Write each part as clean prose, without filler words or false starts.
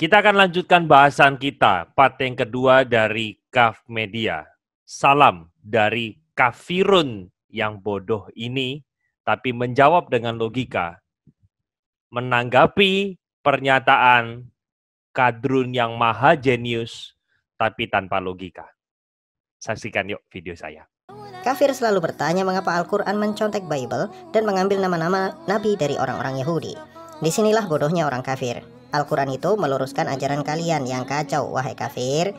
Kita akan lanjutkan bahasan kita, part yang kedua dari Kaf Media. Salam dari kafirun yang bodoh ini, tapi menjawab dengan logika. Menanggapi pernyataan kadrun yang maha jenius, tapi tanpa logika. Saksikan yuk video saya. Kafir selalu bertanya mengapa Al-Quran mencontek Bible dan mengambil nama-nama nabi dari orang-orang Yahudi. Disinilah bodohnya orang kafir. Al-Quran itu meluruskan ajaran kalian yang kacau, wahai kafir.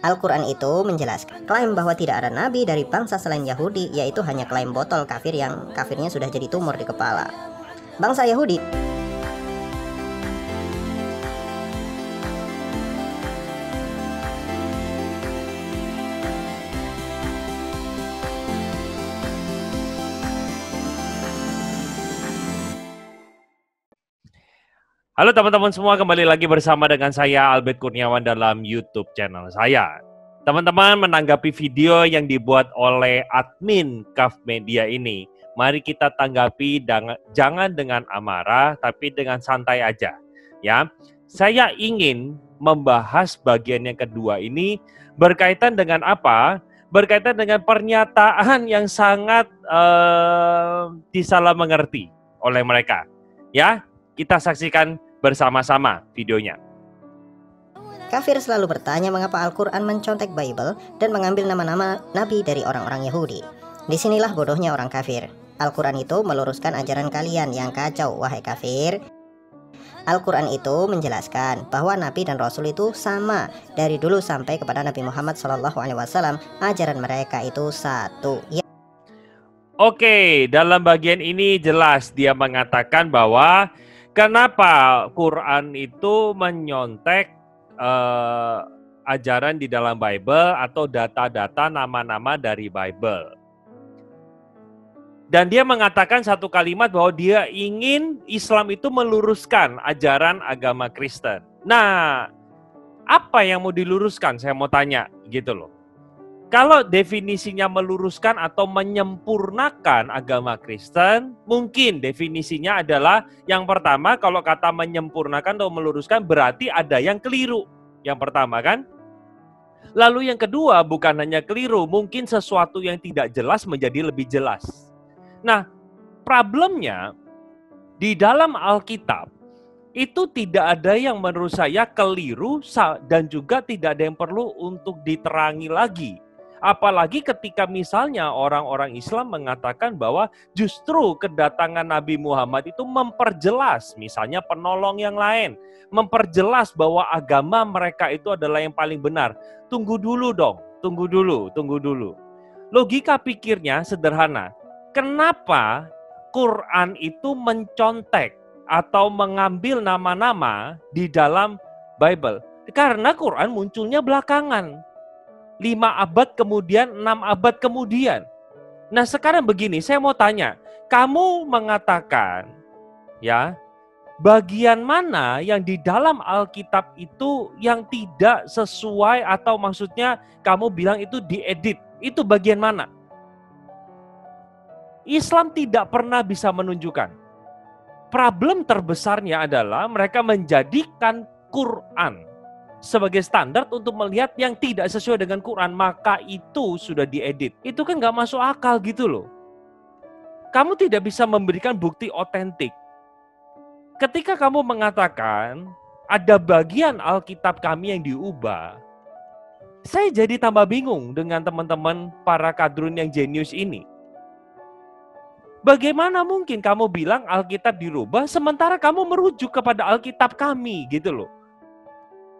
Al-Quran itu menjelaskan klaim bahwa tidak ada nabi dari bangsa selain Yahudi, yaitu hanya klaim botol kafir yang kafirnya sudah jadi tumor di kepala. Bangsa Yahudi Halo teman-teman semua, kembali lagi bersama dengan saya Albert Kurniawan dalam YouTube channel saya. Teman-teman menanggapi video yang dibuat oleh admin Kaf Media ini, mari kita tanggapi jangan dengan amarah tapi dengan santai aja. Ya, saya ingin membahas bagian yang kedua ini berkaitan dengan apa? Berkaitan dengan pernyataan yang sangat disalah mengerti oleh mereka. Ya, kita saksikan bersama-sama videonya. Kafir selalu bertanya mengapa Al-Quran mencontek Bible dan mengambil nama-nama nabi dari orang-orang Yahudi. Disinilah bodohnya orang kafir. Al-Quran itu meluruskan ajaran kalian yang kacau, wahai kafir. Al-Quran itu menjelaskan bahwa nabi dan rasul itu sama dari dulu sampai kepada Nabi Muhammad SAW. Ajaran mereka itu satu. Oke, dalam bagian ini jelas dia mengatakan bahwa kenapa Quran itu menyontek ajaran di dalam Bible atau data-data nama-nama dari Bible. Dan dia mengatakan satu kalimat bahwa dia ingin Islam itu meluruskan ajaran agama Kristen. Nah, apa yang mau diluruskan? Saya mau tanya gitu loh. Kalau definisinya meluruskan atau menyempurnakan agama Kristen, mungkin definisinya adalah yang pertama, kalau kata menyempurnakan atau meluruskan berarti ada yang keliru. Yang pertama kan? Lalu yang kedua, bukan hanya keliru, mungkin sesuatu yang tidak jelas menjadi lebih jelas. Nah, problemnya di dalam Alkitab itu tidak ada yang menurut saya keliru dan juga tidak ada yang perlu untuk diterangi lagi. Apalagi ketika misalnya orang-orang Islam mengatakan bahwa justru kedatangan Nabi Muhammad itu memperjelas misalnya penolong yang lain. Memperjelas bahwa agama mereka itu adalah yang paling benar. Tunggu dulu dong, tunggu dulu. Logika pikirnya sederhana. Kenapa Quran itu mencontek atau mengambil nama-nama di dalam Bible? Karena Quran munculnya belakangan. 5 abad kemudian, 6 abad kemudian. Nah sekarang begini, saya mau tanya, kamu mengatakan ya bagian mana yang di dalam Alkitab itu yang tidak sesuai atau maksudnya kamu bilang itu diedit, itu bagian mana? Islam tidak pernah bisa menunjukkan. Problem terbesarnya adalah mereka menjadikan Quran sebagai standar untuk melihat yang tidak sesuai dengan Quran, maka itu sudah diedit. Itu kan nggak masuk akal gitu loh. Kamu tidak bisa memberikan bukti otentik. Ketika kamu mengatakan ada bagian Alkitab kami yang diubah, saya jadi tambah bingung dengan teman-teman para kadrun yang jenius ini. Bagaimana mungkin kamu bilang Alkitab dirubah sementara kamu merujuk kepada Alkitab kami gitu loh.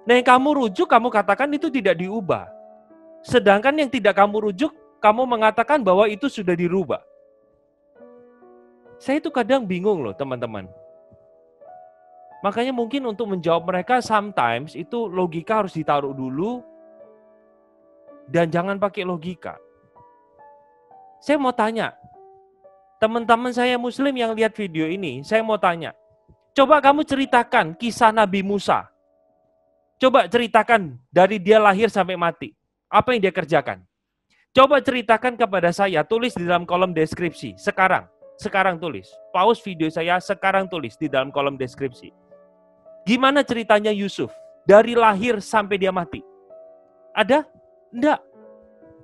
Nah yang kamu rujuk, kamu katakan itu tidak diubah. Sedangkan yang tidak kamu rujuk, kamu mengatakan bahwa itu sudah dirubah. Saya itu kadang bingung loh teman-teman. Makanya mungkin untuk menjawab mereka sometimes itu logika harus ditaruh dulu. Dan jangan pakai logika. Saya mau tanya, teman-teman saya Muslim yang lihat video ini, saya mau tanya. Coba kamu ceritakan kisah Nabi Musa. Coba ceritakan dari dia lahir sampai mati. Apa yang dia kerjakan? Coba ceritakan kepada saya, tulis di dalam kolom deskripsi. Sekarang tulis. Pause video saya, sekarang tulis di dalam kolom deskripsi. Gimana ceritanya Yusuf? Dari lahir sampai dia mati. Ada? Enggak.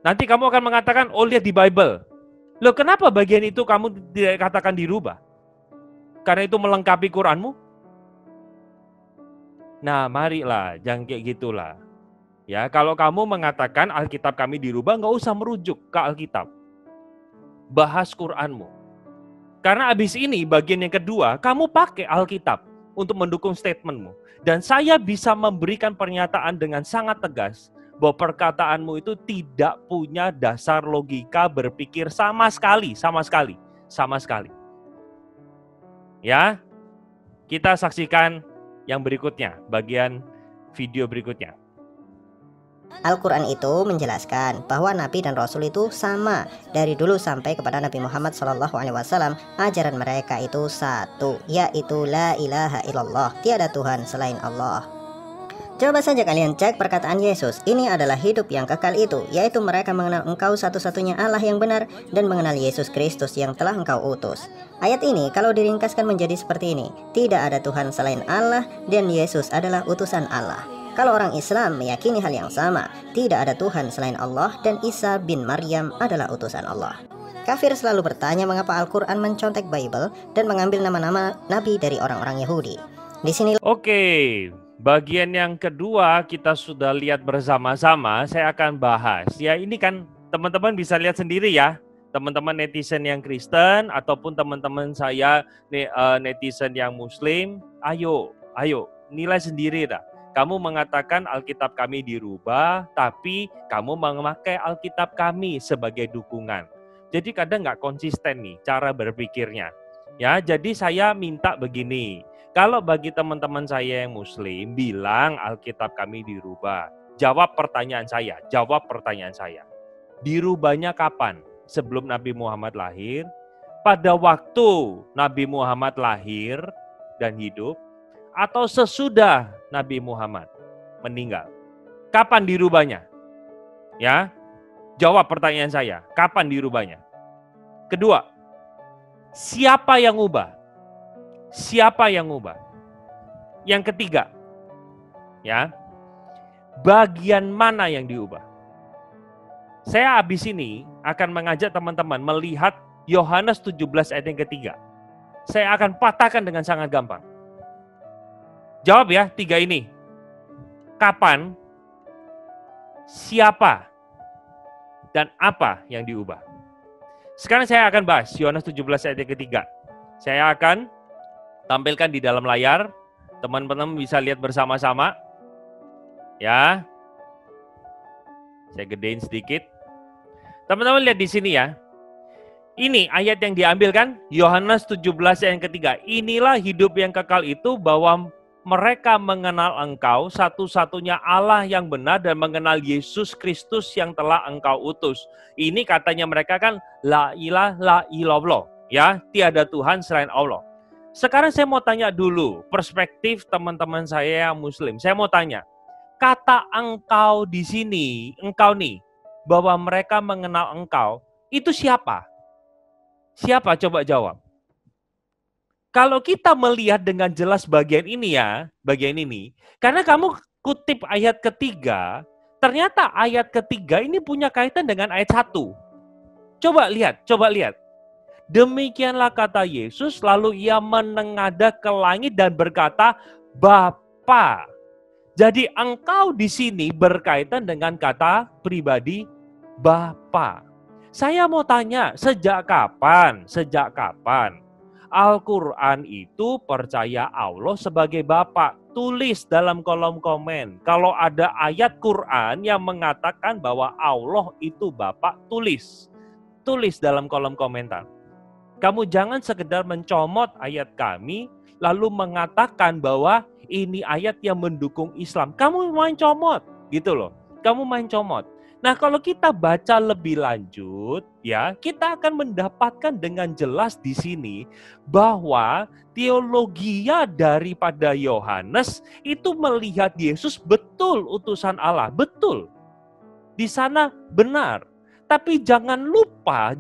Nanti kamu akan mengatakan, oh lihat di Bible. Loh kenapa bagian itu kamu tidak katakan dirubah? Karena itu melengkapi Quranmu? Nah marilah, jangan kayak gitulah. Ya, kalau kamu mengatakan Alkitab kami dirubah, nggak usah merujuk ke Alkitab. Bahas Quranmu. Karena abis ini bagian yang kedua, kamu pakai Alkitab untuk mendukung statementmu. Dan saya bisa memberikan pernyataan dengan sangat tegas bahwa perkataanmu itu tidak punya dasar logika berpikir sama sekali. Ya, kita saksikan yang berikutnya, bagian video berikutnya. Al-Quran itu menjelaskan bahwa Nabi dan Rasul itu sama dari dulu sampai kepada Nabi Muhammad SAW. Ajaran mereka itu satu, yaitu la ilaha illallah, tiada Tuhan selain Allah. Coba saja kalian cek perkataan Yesus. Ini adalah hidup yang kekal itu, yaitu mereka mengenal engkau satu-satunya Allah yang benar dan mengenal Yesus Kristus yang telah engkau utus. Ayat ini kalau diringkaskan menjadi seperti ini, tidak ada Tuhan selain Allah dan Yesus adalah utusan Allah. Kalau orang Islam meyakini hal yang sama, tidak ada Tuhan selain Allah dan Isa bin Maryam adalah utusan Allah. Kafir selalu bertanya mengapa Al-Quran mencontek Bible dan mengambil nama-nama nabi dari orang-orang Yahudi. Di sini bagian yang kedua kita sudah lihat bersama-sama, saya akan bahas. Ya ini kan teman-teman bisa lihat sendiri ya, teman-teman netizen yang Kristen ataupun teman-teman saya netizen yang Muslim, ayo nilai sendiri dah. Kamu mengatakan Alkitab kami dirubah, tapi kamu memakai Alkitab kami sebagai dukungan. Jadi kadang nggak konsisten nih cara berpikirnya. Ya, jadi saya minta begini. Kalau bagi teman-teman saya yang Muslim bilang Alkitab kami dirubah, jawab pertanyaan saya. Dirubahnya kapan? Sebelum Nabi Muhammad lahir? Pada waktu Nabi Muhammad lahir dan hidup? Atau sesudah Nabi Muhammad meninggal? Kapan dirubahnya? Ya, jawab pertanyaan saya. Kapan dirubahnya? Kedua, siapa yang ubah? Yang ketiga, ya, bagian mana yang diubah? Saya habis ini akan mengajak teman-teman melihat Yohanes 17 ayat yang ketiga. Saya akan patahkan dengan sangat gampang. Jawab ya, 3 ini. Kapan, siapa, dan apa yang diubah? Sekarang saya akan bahas Yohanes 17 ayat yang ketiga. Saya akan tampilkan di dalam layar. Teman-teman bisa lihat bersama-sama. Ya. Saya gedein sedikit. Teman-teman lihat di sini ya. Ini ayat yang diambil kan? Yohanes 17 ayat yang ketiga. Inilah hidup yang kekal itu bahwa mereka mengenal engkau satu-satunya Allah yang benar dan mengenal Yesus Kristus yang telah engkau utus. Ini katanya mereka kan la ilaha illallah, ya, tiada Tuhan selain Allah. Sekarang saya mau tanya dulu perspektif teman-teman saya yang Muslim. Saya mau tanya, kata engkau di sini, engkau nih, bahwa mereka mengenal engkau, itu siapa? Siapa? Coba jawab. Kalau kita melihat dengan jelas bagian ini ya, bagian ini, karena kamu kutip ayat ketiga, ternyata ayat ketiga ini punya kaitan dengan ayat 1. Coba lihat. Demikianlah kata Yesus, lalu ia menengadah ke langit dan berkata, Bapa. Jadi engkau di sini berkaitan dengan kata pribadi Bapa. Saya mau tanya, sejak kapan Al-Quran itu percaya Allah sebagai Bapa? Tulis dalam kolom komen. Kalau ada ayat Quran yang mengatakan bahwa Allah itu Bapa, tulis. Tulis dalam kolom komentar. Kamu jangan sekedar mencomot ayat kami, lalu mengatakan bahwa ini ayat yang mendukung Islam. Kamu main comot, gitu loh. Kamu main comot. Nah, kalau kita baca lebih lanjut, ya, kita akan mendapatkan dengan jelas di sini bahwa teologia daripada Yohanes itu melihat Yesus betul utusan Allah, betul. Di sana benar. Tapi jangan lupa,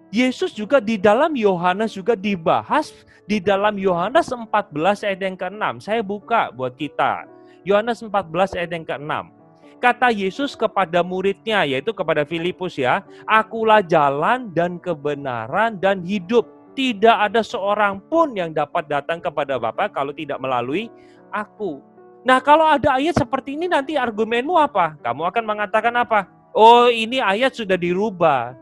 Yesus juga di dalam Yohanes juga dibahas di dalam Yohanes 14 ayat yang ke-6. Saya buka buat kita. Yohanes 14 ayat yang ke-6. Kata Yesus kepada muridnya, yaitu kepada Filipus ya, "Akulah jalan dan kebenaran dan hidup. Tidak ada seorang pun yang dapat datang kepada Bapa kalau tidak melalui aku." Nah, kalau ada ayat seperti ini nanti argumenmu apa? Kamu akan mengatakan apa? Oh, ini ayat sudah dirubah.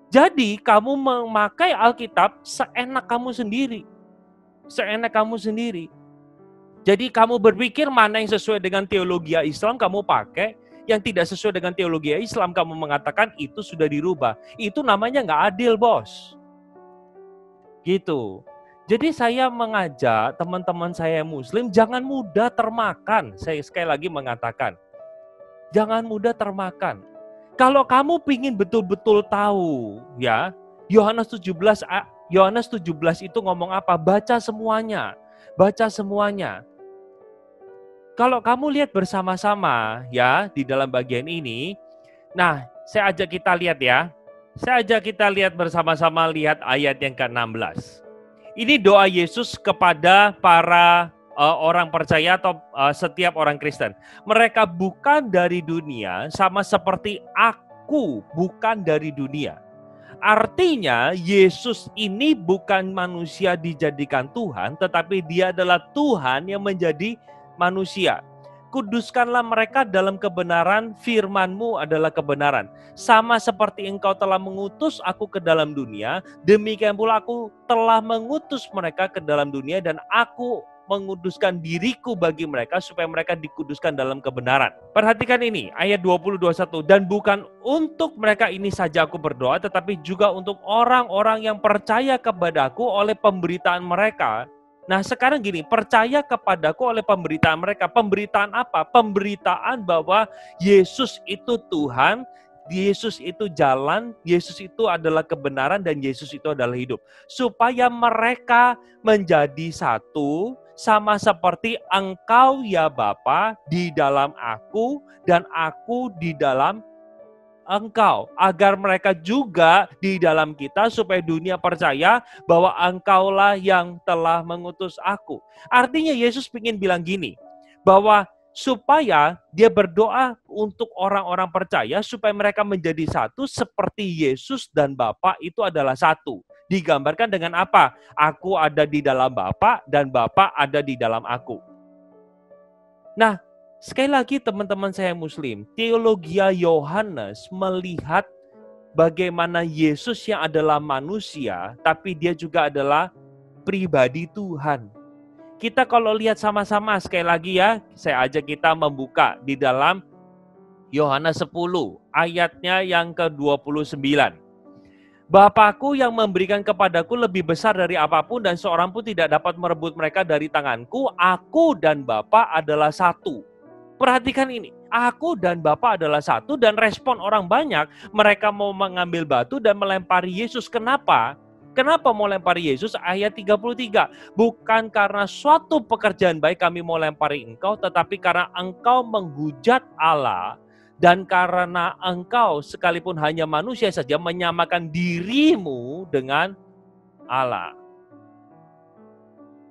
Jadi kamu memakai Alkitab seenak kamu sendiri. Seenak kamu sendiri. Jadi kamu berpikir mana yang sesuai dengan teologi Islam kamu pakai, yang tidak sesuai dengan teologi Islam kamu mengatakan itu sudah dirubah. Itu namanya nggak adil, bos. Gitu. Jadi saya mengajak teman-teman saya Muslim jangan mudah termakan. Saya sekali lagi mengatakan, jangan mudah termakan. Kalau kamu pingin betul-betul tahu, ya, Yohanes 17 itu ngomong apa? Baca semuanya. Baca semuanya. Kalau kamu lihat bersama-sama ya di dalam bagian ini, nah, saya ajak kita lihat ya. Saya ajak kita lihat bersama-sama lihat ayat yang ke-16. Ini doa Yesus kepada para orang percaya atau setiap orang Kristen. Mereka bukan dari dunia sama seperti aku bukan dari dunia. Artinya Yesus ini bukan manusia dijadikan Tuhan, tetapi dia adalah Tuhan yang menjadi manusia. Kuduskanlah mereka dalam kebenaran, firman-Mu adalah kebenaran. Sama seperti Engkau telah mengutus aku ke dalam dunia, demikian pula aku telah mengutus mereka ke dalam dunia dan aku menguduskan diriku bagi mereka supaya mereka dikuduskan dalam kebenaran. Perhatikan ini, ayat 20-21. Dan bukan untuk mereka ini saja aku berdoa, tetapi juga untuk orang-orang yang percaya kepadaku oleh pemberitaan mereka. Nah sekarang gini, percaya kepadaku oleh pemberitaan mereka. Pemberitaan apa? Pemberitaan bahwa Yesus itu Tuhan, Yesus itu jalan, Yesus itu adalah kebenaran, dan Yesus itu adalah hidup. Supaya mereka menjadi satu, sama seperti Engkau ya Bapa di dalam aku, dan aku di dalam Engkau, agar mereka juga di dalam kita supaya dunia percaya bahwa Engkaulah yang telah mengutus aku. Artinya Yesus ingin bilang gini, bahwa supaya dia berdoa untuk orang-orang percaya supaya mereka menjadi satu seperti Yesus dan Bapa itu adalah satu. Digambarkan dengan apa? Aku ada di dalam Bapa dan Bapa ada di dalam aku. Nah, sekali lagi teman-teman saya Muslim, teologi Yohanes melihat bagaimana Yesus yang adalah manusia, tapi dia juga adalah pribadi Tuhan. Kita kalau lihat sama-sama sekali lagi ya, saya ajak kita membuka di dalam Yohanes 10, ayatnya yang ke-29. Bapakku yang memberikan kepadaku lebih besar dari apapun dan seorang pun tidak dapat merebut mereka dari tanganku. Aku dan Bapa adalah satu. Perhatikan ini, aku dan Bapa adalah satu, dan respon orang banyak, mereka mau mengambil batu dan melempari Yesus. Kenapa? Kenapa mau lempari Yesus? Ayat 33, bukan karena suatu pekerjaan baik kami mau lempari engkau, tetapi karena engkau menghujat Allah, dan karena engkau sekalipun hanya manusia saja menyamakan dirimu dengan Allah.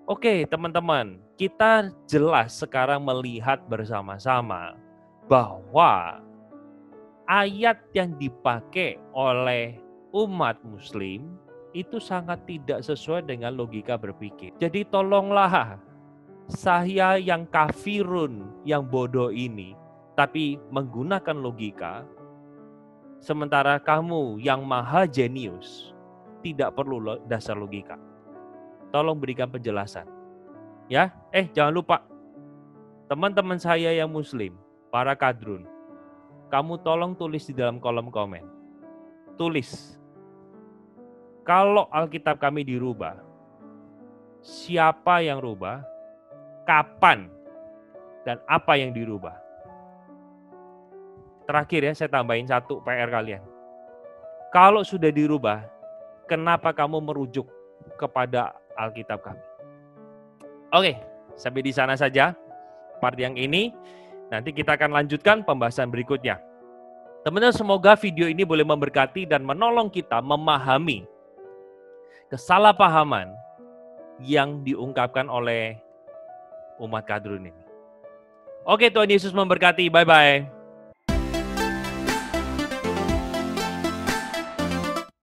Oke teman-teman, kita jelas sekarang melihat bersama-sama bahwa ayat yang dipakai oleh umat Muslim itu sangat tidak sesuai dengan logika berpikir. Jadi tolonglah saya yang kafirun, yang bodoh ini, tapi menggunakan logika, sementara kamu yang maha jenius tidak perlu dasar logika. Tolong berikan penjelasan. Ya, jangan lupa, teman-teman saya yang Muslim, para kadrun, kamu tolong tulis di dalam kolom komen. Tulis, kalau Alkitab kami dirubah, siapa yang rubah, kapan, dan apa yang dirubah. Terakhir ya, saya tambahin satu PR kalian. Kalau sudah dirubah, kenapa kamu merujuk kepada Alkitab kami? Oke, sampai di sana saja part yang ini. Nanti kita akan lanjutkan pembahasan berikutnya. Teman-teman, semoga video ini boleh memberkati dan menolong kita memahami kesalahpahaman yang diungkapkan oleh umat Kadrun ini. Oke, Tuhan Yesus memberkati. Bye-bye.